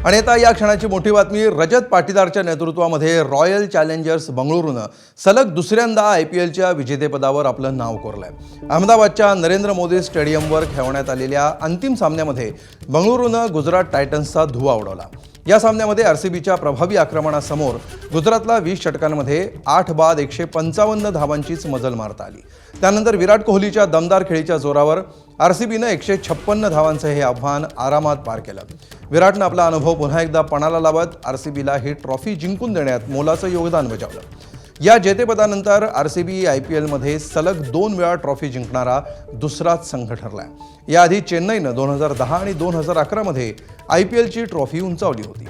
आणि आता या क्षणाची मोठी बातमी, रजत पाटीदारच्या नेतृत्वामध्ये रॉयल चॅलेंजर्स बंगळुरूनं सलग दुसऱ्यांदा IPLच्या विजेतेपदावर आपलं नाव कोरलंय। अहमदाबादच्या नरेंद्र मोदी स्टेडियमवर खेळवण्यात आलेल्या अंतिम सामन्यामध्ये बंगळुरूनं गुजरात टायटन्सचा धुव्वा उडवला। या सामन्यामध्ये RCBच्या प्रभावी आक्रमणासमोर गुजरातला 20 षटकांमध्ये 8 बाद 155 धावांचीच मजल मारता आली। त्यानंतर विराट कोहलीच्या दमदार खेळीच्या जोरावर RCBनं 156 धावांचं हे आव्हान आरामात पार केलं। विराटनं आपला अनुभव पुन्हा एकदा पणाला लावत RCBला ही ट्रॉफी जिंकून देण्यात मोलाचं योगदान बजावलं। या जेतेपदानंतर RCB IPLमध्ये सलग 2 वेळा ट्रॉफी जिंकणारा दुसराच संघ ठरलाय। याआधी चेन्नईनं 2010 आणि 2011 मध्ये IPLची ट्रॉफी उंचावली होती।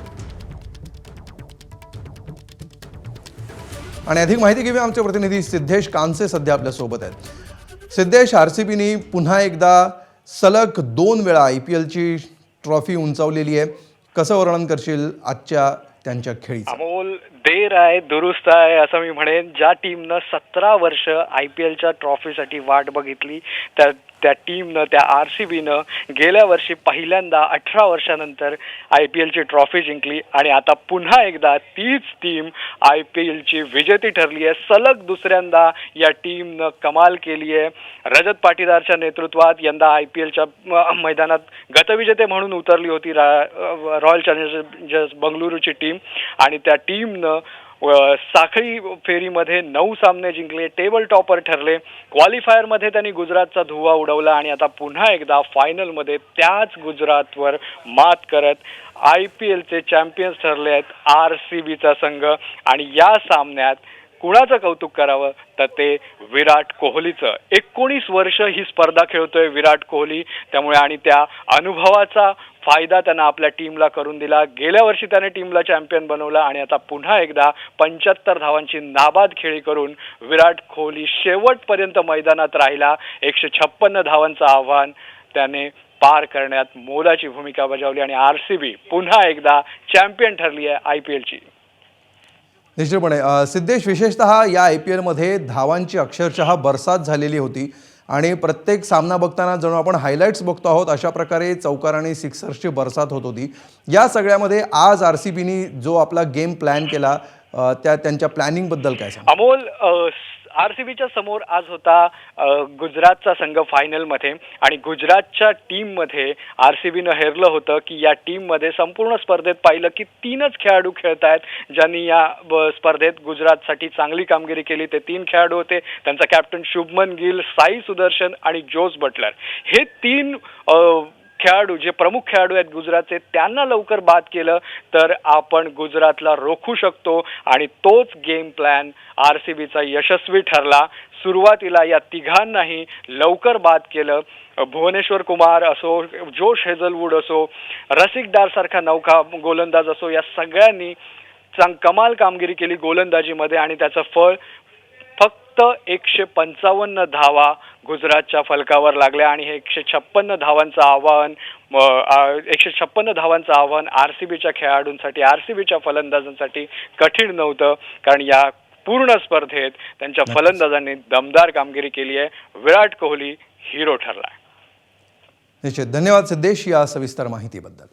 आणि अधिक माहिती घेऊया आमचे प्रतिनिधी सिद्धेश कांसे सध्या आपल्या सोबत आहेत। सिद्धेश, RCBने पुन्हा एकदा सलग 2 वेळा IPLची ट्रॉफी उंचावलेली आहे, कसं वर्णन करशील आजच्या त्यांच्या खेळीचं? अमोल, देर आहे दुरुस्त आहे असं मी म्हणेन। ज्या टीमनं 17 वर्ष IPLच्या ट्रॉफीसाठी वाट बघितली त्या टीमनं, त्या RCBनं गेल्या वर्षी पहिल्यांदा 18 वर्षानंतर IPLची ट्रॉफी जिंकली आणि आता पुन्हा एकदा तीच टीम IPLची विजेती ठरली आहे। सलग दुसऱ्यांदा या टीमनं कमाल केली आहे। रजत पाटीदारच्या नेतृत्वात यंदा IPLच्या मैदानात गतविजेते म्हणून उतरली होती रॉयल चॅलेंजर्स बंगळुरूची टीम आणि त्या टीमनं साखळी फेरीमध्ये 9 सामने जिंकले, टेबल टॉपर ठरले। क्वालिफायरमध्ये त्यांनी गुजरातचा धुव्वा उडवला आणि आता पुन्हा एकदा फायनलमध्ये त्याच गुजरातवर मात करत IPLचे चॅम्पियन्स ठरले आहेत RCBचा संघ। आणि या सामन्यात कुणाचं कौतुक करावं तर ते विराट कोहलीचं। 19 वर्ष ही स्पर्धा खेळतोय विराट कोहली, त्यामुळे आणि त्या अनुभवाचा फायदा त्यांना आपल्या टीमला करून दिला। गेल्या वर्षी त्याने टीमला चॅम्पियन बनवला आणि आता पुन्हा एकदा 75 धावांची नाबाद खेळी करून विराट कोहली शेवटपर्यंत मैदानात राहिला। 156 धावांचं आव्हान त्याने पार करण्यात मोलाची भूमिका बजावली आणि RCB पुन्हा एकदा चॅम्पियन ठरली आहे IPLची। निश्चितपणे सिद्धेश, विशेषतः या IPLमध्ये धावांची अक्षरशः बरसात झालेली होती आणि प्रत्येक सामना बघताना जणू आपण हायलाइट्स बघतो आहोत अशा प्रकारे चौकार आणि सिक्सर्सची बरसात होत होती। या सगळ्यामध्ये आज RCBने जो आपला गेम प्लॅन केला त्यांच्या प्लॅनिंग बद्दल काय सांग? अमोल, RCBच्या समोर आज होता गुजरातचा संघ फायनलमध्ये आणि गुजरातच्या टीममध्ये RCBनं हेरलं होतं की या टीममध्ये संपूर्ण स्पर्धेत पाहिलं की 3च खेळाडू खेळत आहेत ज्यांनी या स्पर्धेत गुजरातसाठी चांगली कामगिरी केली। ते 3 खेळाडू होते, त्यांचा कॅप्टन शुभमन गिल, साई सुदर्शन आणि जोस बटलर। हे 3 खेळाडू जे प्रमुख खेळाडू आहेत गुजरातचे, त्यांना लवकर बाद केलं तर आपण गुजरातला रोखू शकतो आणि तोच गेम प्लॅन RCBचा यशस्वी ठरला। सुरुवातीला या तिघांनाही लवकर बाद केलं। भुवनेश्वर कुमार असो, जोश हेझलवूड असो, रसिक डार सारखा नौका गोलंदाज असो, या सगळ्यांनी कमाल कामगिरी केली गोलंदाजीमध्ये आणि त्याचं फळ फक्त 155 धावा गुजरातच्या फलकावर लागल्या आणि हे 156 धावांचं आव्हान RCBच्या खेळाडूंसाठी, RCBच्या फलंदाजांसाठी कठीण नव्हतं, कारण या पूर्ण स्पर्धेत त्यांच्या फलंदाजांनी दमदार कामगिरी केली आहे। विराट कोहली हिरो ठरला। निश्चित, धन्यवाद सिद्धेश या सविस्तर माहितीबद्दल।